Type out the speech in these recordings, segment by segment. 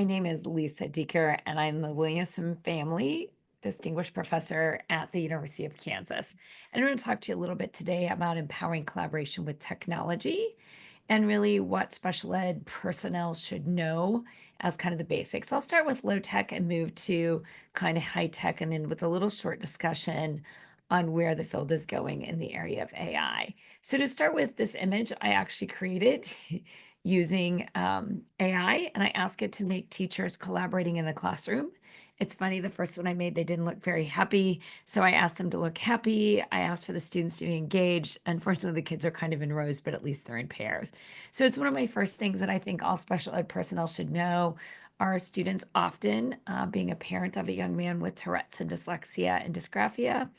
name is Lisa Deeker, and I'm the Williamson Family Distinguished Professor at the University of Kansas. And I'm going to talk to you a little bit today about empowering collaboration with technology and really what special ed personnel should know as kind of the basics. I'll start with low tech and move to kind of high tech, and then with a little short discussion on where the field is going in the area of AI. So to start with, this image I actually created using AI, and I asked it to make teachers collaborating in a classroom. It's funny, the first one I made, they didn't look very happy. So I asked them to look happy. I asked for the students to be engaged. Unfortunately, the kids are kind of in rows, but at least they're in pairs. So it's one of my first things that I think all special ed personnel should know. Our students often, being a parent of a young man with Tourette's and dyslexia and dysgraphia,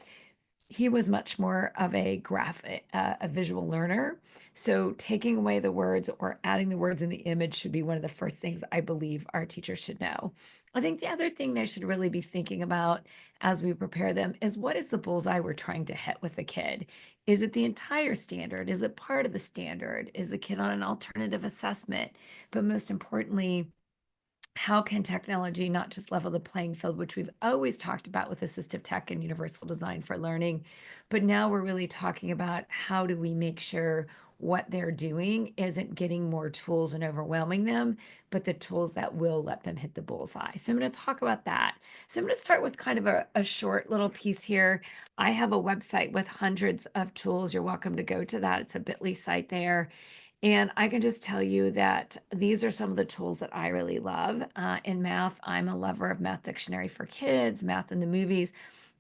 he was much more of a graphic, a visual learner. So taking away the words or adding the words in the image should be one of the first things I believe our teachers should know. I think the other thing they should really be thinking about as we prepare them is, what is the bullseye we're trying to hit with the kid? Is it the entire standard? Is it part of the standard? Is the kid on an alternative assessment? But most importantly, how can technology not just level the playing field, which we've always talked about with assistive tech and universal design for learning, but now we're really talking about how do we make sure what they're doing isn't getting more tools and overwhelming them, but the tools that will let them hit the bullseye. So I'm going to talk about that. So I'm going to start with kind of a short little piece here. I have a website with hundreds of tools. You're welcome to go to that. It's a bit.ly site there. And I can just tell you that these are some of the tools that I really love. In math, I'm a lover of Math Dictionary for Kids, Math in the Movies.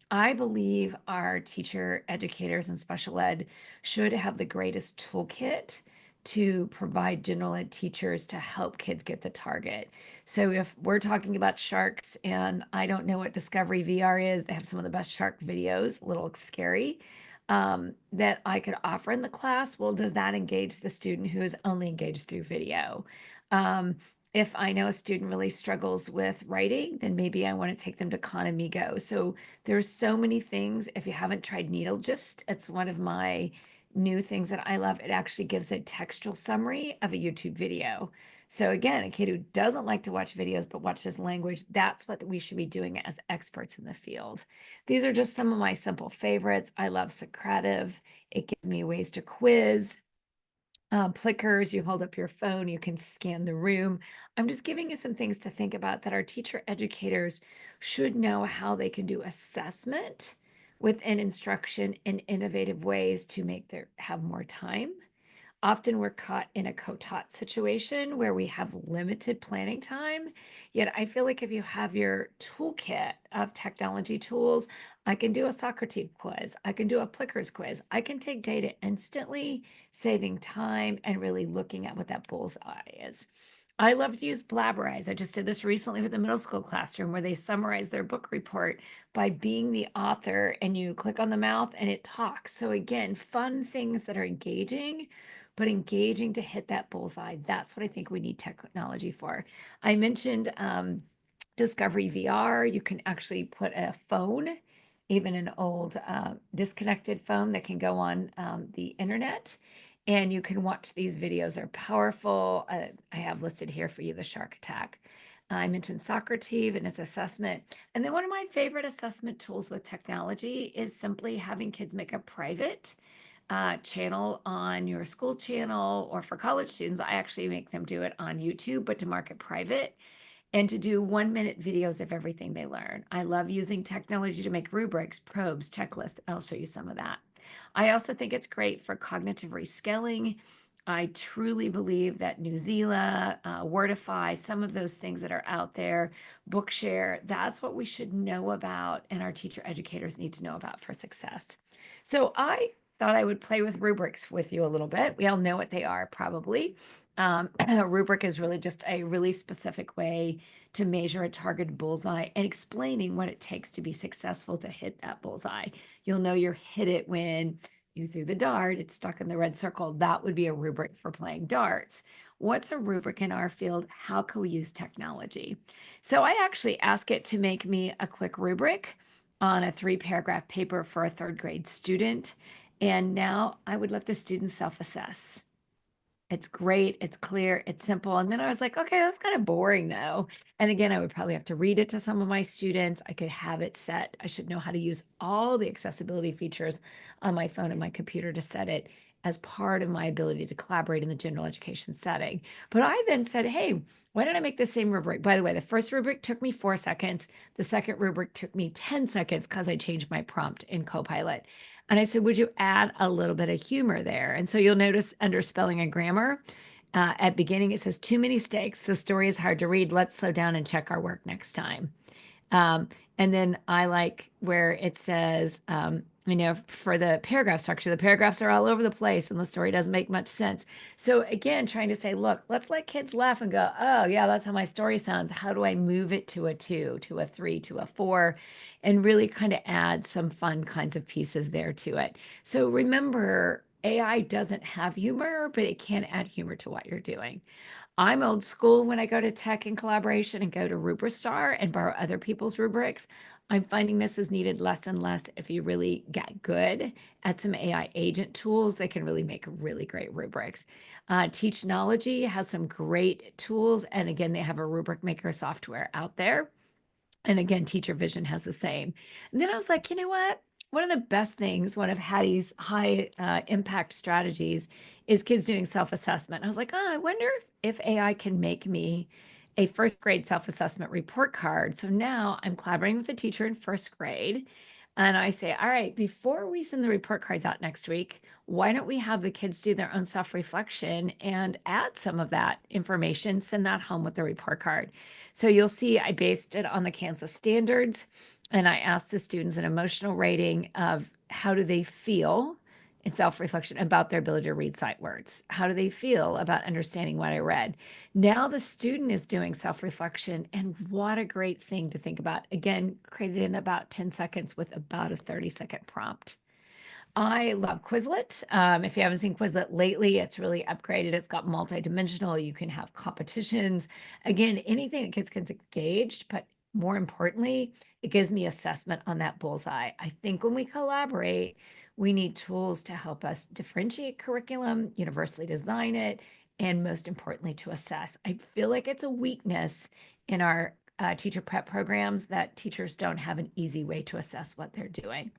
I believe our teacher, educators, and special ed should have the greatest toolkit to provide general ed teachers to help kids get the target. So if we're talking about sharks, and I don't know what Discovery VR is, they have some of the best shark videos, a little scary, that I could offer in the class. Well, does that engage the student who is only engaged through video? If I know a student really struggles with writing, then maybe I want to take them to Khanmigo. So there's so many things. If you haven't tried Needlegist, it's one of my new things that I love. It actually gives a textual summary of a YouTube video. So again, a kid who doesn't like to watch videos but watches language, that's what we should be doing as experts in the field. These are just some of my simple favorites. I love Socrative. It gives me ways to quiz. Plickers, you hold up your phone, you can scan the room. I'm just giving you some things to think about that our teacher educators should know how they can do assessment within instruction in innovative ways to make their have more time. Often we're caught in a co-taught situation where we have limited planning time. Yet I feel like if you have your toolkit of technology tools, I can do a Socrative quiz, I can do a Plickers quiz, I can take data instantly, saving time and really looking at what that bullseye is. I love to use Blabberize. I just did this recently with the middle school classroom where they summarize their book report by being the author, and you click on the mouth and it talks. So again, fun things that are engaging, but engaging to hit that bullseye. That's what I think we need technology for. I mentioned Discovery VR. You can actually put a phone, even an old disconnected phone that can go on the internet, and you can watch these videos. They're powerful. I have listed here for you the shark attack. I mentioned Socrative and its assessment. And then one of my favorite assessment tools with technology is simply having kids make a private channel on your school channel, or for college students, I actually make them do it on YouTube, but to mark it private and to do 1-minute videos of everything they learn. I love using technology to make rubrics, probes, checklists. I'll show you some of that. I also think it's great for cognitive reskilling. I truly believe that Newsela, Wordify, some of those things that are out there, Bookshare, that's what we should know about and our teacher educators need to know about for success. So I thought I would play with rubrics with you a little bit. We all know what they are probably. A rubric is really just a really specific way to measure a targeted bullseye and explaining what it takes to be successful to hit that bullseye. You'll know you hit it when you threw the dart, it's stuck in the red circle. That would be a rubric for playing darts. What's a rubric in our field? How can we use technology? So I actually ask it to make me a quick rubric on a 3-paragraph paper for a 3rd grade student. And now I would let the students self-assess. It's great, it's clear, it's simple, and then I was like, "Okay, that's kinda boring, though." And again, I would probably have to read it to some of my students. I could have it set. I should know how to use all the accessibility features on my phone and my computer to set it as part of my ability to collaborate in the general education setting. But I then said, "Hey, why don't I make the same rubric?" By the way, the first rubric took me 4 seconds. The second rubric took me 10 seconds because I changed my prompt in Copilot. And I said, would you add a little bit of humor there? And so you'll notice under spelling and grammar, at beginning, it says too many stakes. The story is hard to read. Let's slow down and check our work next time. Um, and then I like where it says, for the paragraph structure, the paragraphs are all over the place and the story doesn't make much sense. So again, trying to say, look, let's let kids laugh and go, oh, yeah, that's how my story sounds. How do I move it to a 2, to a 3, to a 4, and really kind of add some fun kinds of pieces there to it. So remember, AI doesn't have humor, but it can add humor to what you're doing. I'm old school when I go to tech and collaboration and go to Rubristar and borrow other people's rubrics. I'm finding this is needed less and less if you really get good at some AI agent tools that can really make really great rubrics. Teachnology has some great tools. And again, they have a rubric maker software out there. And again, Teacher Vision has the same. And then I was like, you know what? One of the best things, one of Hattie's high impact strategies is kids doing self assessment. I was like, oh, I wonder if AI can make me a first grade self assessment report card. So now I'm collaborating with a teacher in first grade. And I say, all right, before we send the report cards out next week, why don't we have the kids do their own self reflection and add some of that information, send that home with the report card? So you'll see I based it on the Kansas standards, and I asked the students an emotional rating of how do they feel in self-reflection about their ability to read sight words. How do they feel about understanding what I read? Now the student is doing self-reflection, and what a great thing to think about. Again, created in about 10 seconds with about a 30-second prompt. I love Quizlet. If you haven't seen Quizlet lately, it's really upgraded. It's got multi-dimensional. You can have competitions. Again, anything that gets kids engaged, but more importantly, it gives me assessment on that bullseye. I think when we collaborate, we need tools to help us differentiate curriculum, universally design it, and most importantly, to assess. I feel like it's a weakness in our teacher prep programs that teachers don't have an easy way to assess what they're doing.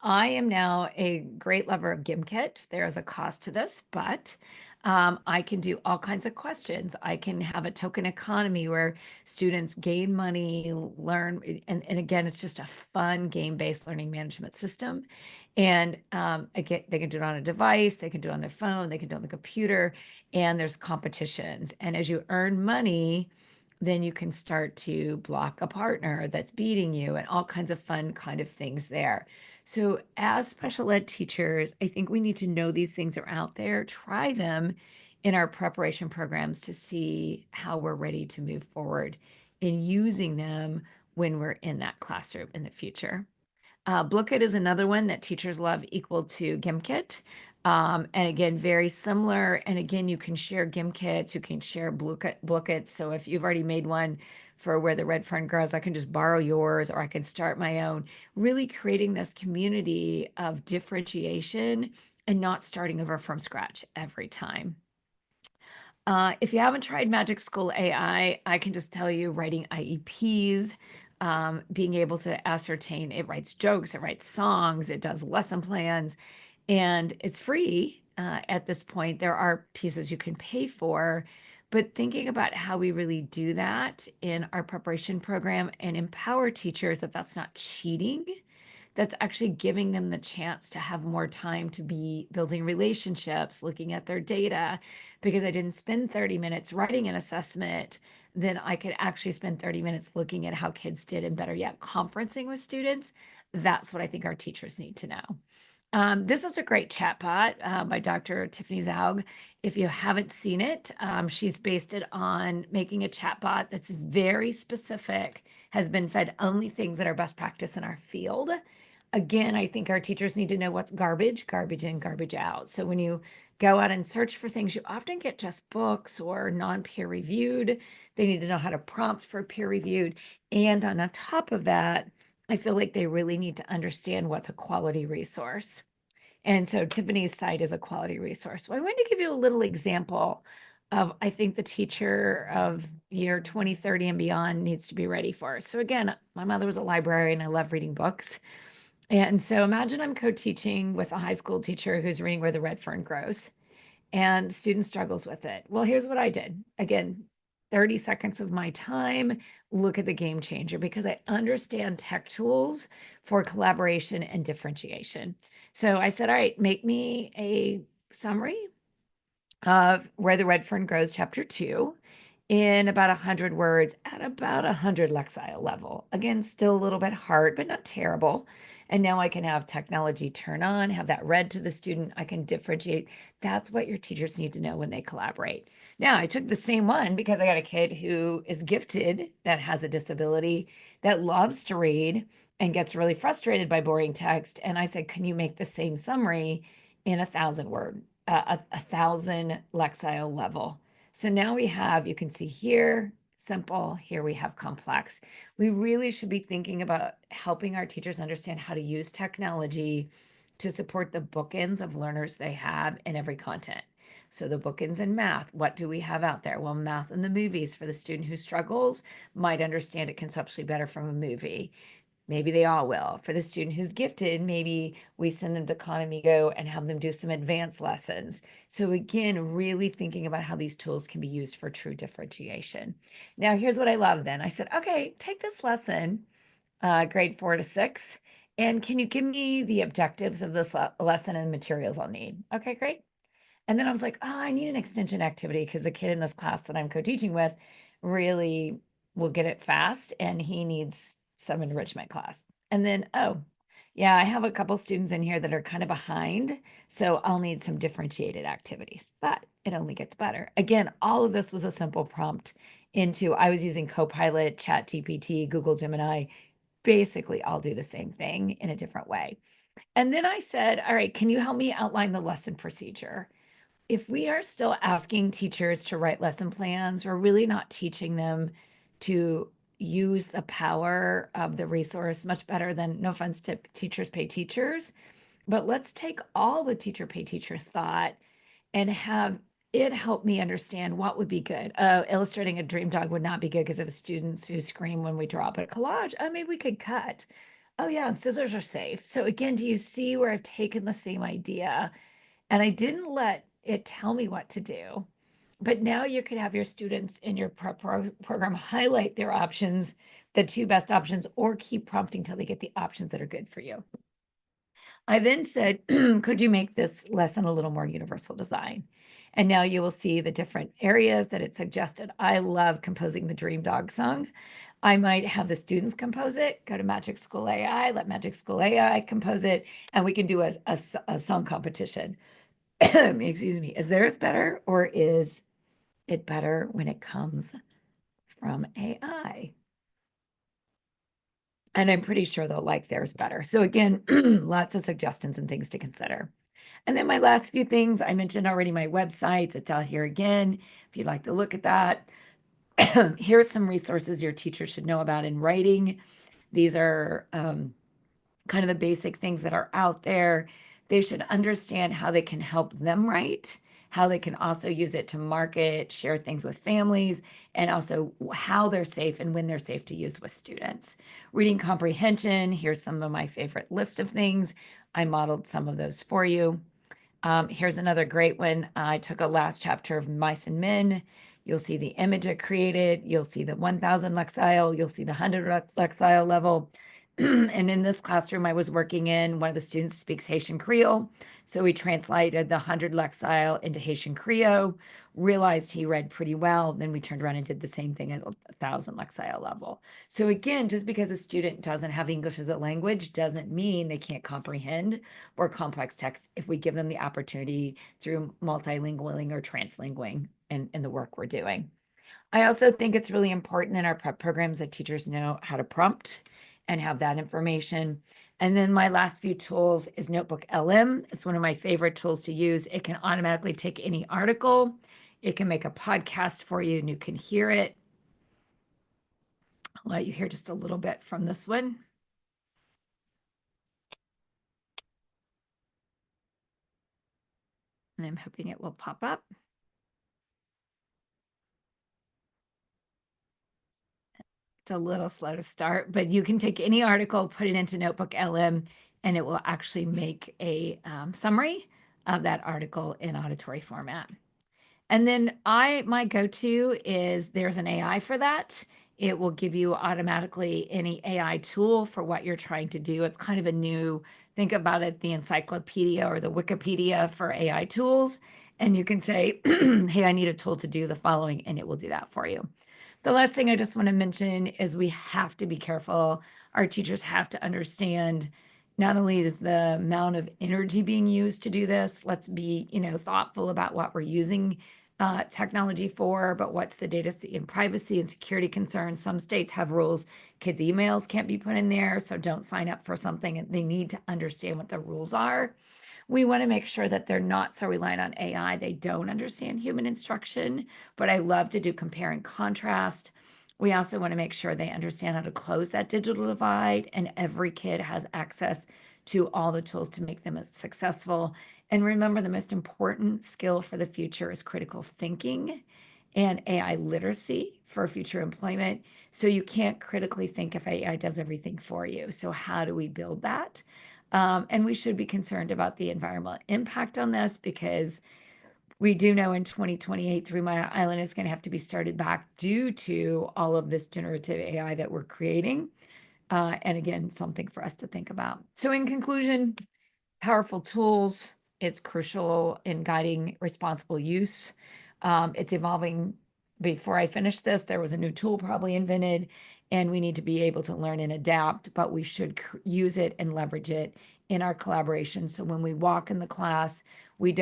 I am now a great lover of Gimkit. There is a cost to this, but I can do all kinds of questions. I can have a token economy where students gain money, learn, and again, it's just a fun game-based learning management system. And again, they can do it on a device, they can do it on their phone, they can do it on the computer, and there's competitions. And as you earn money, then you can start to block a partner that's beating you and all kinds of fun kind of things there. So, as special ed teachers, I think we need to know these things are out there, try them in our preparation programs to see how we're ready to move forward in using them when we're in that classroom in the future. Blooket is another one that teachers love equal to Gimkit. And again, very similar. And again, you can share Gimkits, you can share Blookits. So if you've already made one for Where the Red Fern Grows, I can just borrow yours or I can start my own, really creating this community of differentiation and not starting over from scratch every time. If you haven't tried Magic School AI, I can just tell you writing IEPs, being able to ascertain it writes jokes, it writes songs, it does lesson plans, and it's free at this point. There are pieces you can pay for, but thinking about how we really do that in our preparation program and empower teachers that that's not cheating, that's actually giving them the chance to have more time to be building relationships, looking at their data. Because I didn't spend 30 minutes writing an assessment, then I could actually spend 30 minutes looking at how kids did, and better yet, conferencing with students. That's what I think our teachers need to know. This is a great chatbot by Dr. Tiffany Zaug. If you haven't seen it, she's based it on making a chatbot that's very specific, has been fed only things that are best practice in our field. Again, I think our teachers need to know what's garbage, garbage in, garbage out. So when you go out and search for things, you often get just books or non-peer reviewed. They need to know how to prompt for peer reviewed. And on top of that, I feel like they really need to understand what's a quality resource. And so Tiffany's site is a quality resource. So I wanted to give you a little example of, I think, the teacher of year 2030 and beyond needs to be ready for. So again, my mother was a librarian. I love reading books. And so imagine I'm co-teaching with a high school teacher who's reading Where the Red Fern Grows, and the student struggles with it. Well, here's what I did. Again, 30 seconds of my time, look at the game changer, because I understand tech tools for collaboration and differentiation. So I said, all right, make me a summary of Where the Red Fern Grows, chapter 2, in about 100 words at about 100 Lexile level. Again, still a little bit hard, but not terrible. And now I can have technology turn on, have that read to the student. I can differentiate. That's what your teachers need to know when they collaborate. Now, I took the same one because I got a kid who is gifted, that has a disability, that loves to read and gets really frustrated by boring text. And I said, can you make the same summary in 1,000 word, 1,000 Lexile level? So now we have, you can see here, simple, here we have complex. We really should be thinking about helping our teachers understand how to use technology to support the bookends of learners they have in every content. So the bookends in math, what do we have out there? Well, math in the movies for the student who struggles might understand it conceptually better from a movie. Maybe they all will. For the student who's gifted, maybe we send them to Khan Amigo and have them do some advanced lessons. So again, really thinking about how these tools can be used for true differentiation. Now, here's what I love then. I said, okay, take this lesson, grade 4 to 6, and can you give me the objectives of this lesson and materials I'll need? Okay, great. And then I was like, oh, I need an extension activity because the kid in this class that I'm co-teaching with really will get it fast and he needs some enrichment class. And then, oh, yeah, I have a couple students in here that are kind of behind. So I'll need some differentiated activities, but it only gets better. Again, all of this was a simple prompt into, I was using Copilot, ChatGPT, Google Gemini. Basically, I'll do the same thing in a different way. And then I said, all right, can you help me outline the lesson procedure? If we are still asking teachers to write lesson plans, we're really not teaching them to use the power of the resource much better than, no offense to teachers pay teachers, but let's take all the teacher pay teacher thought and have it help me understand what would be good. Illustrating a dream dog would not be good because of students who scream when we draw, but a collage, oh, maybe we could cut. Oh yeah, and scissors are safe. So again, do you see where I've taken the same idea and I didn't let it tell me what to do? But now you could have your students in your prep program highlight their options, the two best options, or keep prompting till they get the options that are good for you. I then said, could you make this lesson a little more universal design? And now you will see the different areas that it suggested. I love composing the Dream Dog song. I might have the students compose it, go to Magic School AI, let Magic School AI compose it, and we can do a song competition. Excuse me. Is theirs better or is it better when it comes from AI? And I'm pretty sure they'll like theirs better. So again, lots of suggestions and things to consider. And then my last few things, I mentioned already my websites. It's out here again, if you'd like to look at that. Here's some resources your teacher should know about in writing. These are kind of the basic things that are out there. They should understand how they can help them write, how they can also use it to market, share things with families, and also how they're safe and when they're safe to use with students. Reading comprehension, here's some of my favorite list of things. I modeled some of those for you. Here's another great one. I took a last chapter of Mice and Men. You'll see the image I created. You'll see the 1,000 Lexile. You'll see the 100 Lexile level. And in this classroom I was working in, one of the students speaks Haitian Creole. So we translated the 100 Lexile into Haitian Creole, realized he read pretty well. Then we turned around and did the same thing at 1,000 Lexile level. So again, just because a student doesn't have English as a language doesn't mean they can't comprehend or complex text if we give them the opportunity through multilingualing or translingualing in the work we're doing. I also think it's really important in our prep programs that teachers know how to prompt and have that information. And then my last few tools is Notebook LM. It's one of my favorite tools to use. It can automatically take any article. It can make a podcast for you and you can hear it. I'll let you hear just a little bit from this one. and I'm hoping it will pop up. It's a little slow to start, but you can take any article, put it into Notebook LM, and it will actually make a summary of that article in auditory format. And then my go-to is there's an AI for that. It will give you automatically any AI tool for what you're trying to do. It's kind of a new, think about it, the encyclopedia or the Wikipedia for AI tools. And you can say, hey, I need a tool to do the following, and it will do that for you. The last thing I just want to mention is we have to be careful. Our teachers have to understand not only is the amount of energy being used to do this, let's be, thoughtful about what we're using technology for, but what's the data and privacy and security concerns. Some states have rules. Kids' emails can't be put in there, so don't sign up for something. And they need to understand what the rules are. We want to make sure that they're not so reliant on AI. They don't understand human instruction, but I love to do compare and contrast. We also want to make sure they understand how to close that digital divide, and every kid has access to all the tools to make them successful. And remember, the most important skill for the future is critical thinking and AI literacy for future employment. So you can't critically think if AI does everything for you. So how do we build that? And we should be concerned about the environmental impact on this, because we do know in 2028, Three Mile Island is going to have to be started back due to all of this generative AI that we're creating. And again, something for us to think about. So in conclusion, powerful tools. It's crucial in guiding responsible use. It's evolving. Before I finish this, there was a new tool probably invented, and we need to be able to learn and adapt, but we should use it and leverage it in our collaboration. So when we walk in the class, we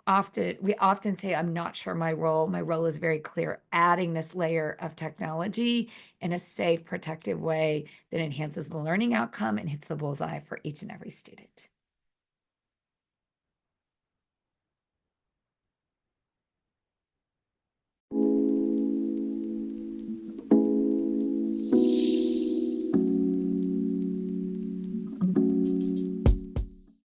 often say, I'm not sure my role. My role is very clear, adding this layer of technology in a safe, protective way that enhances the learning outcome and hits the bullseye for each and every student.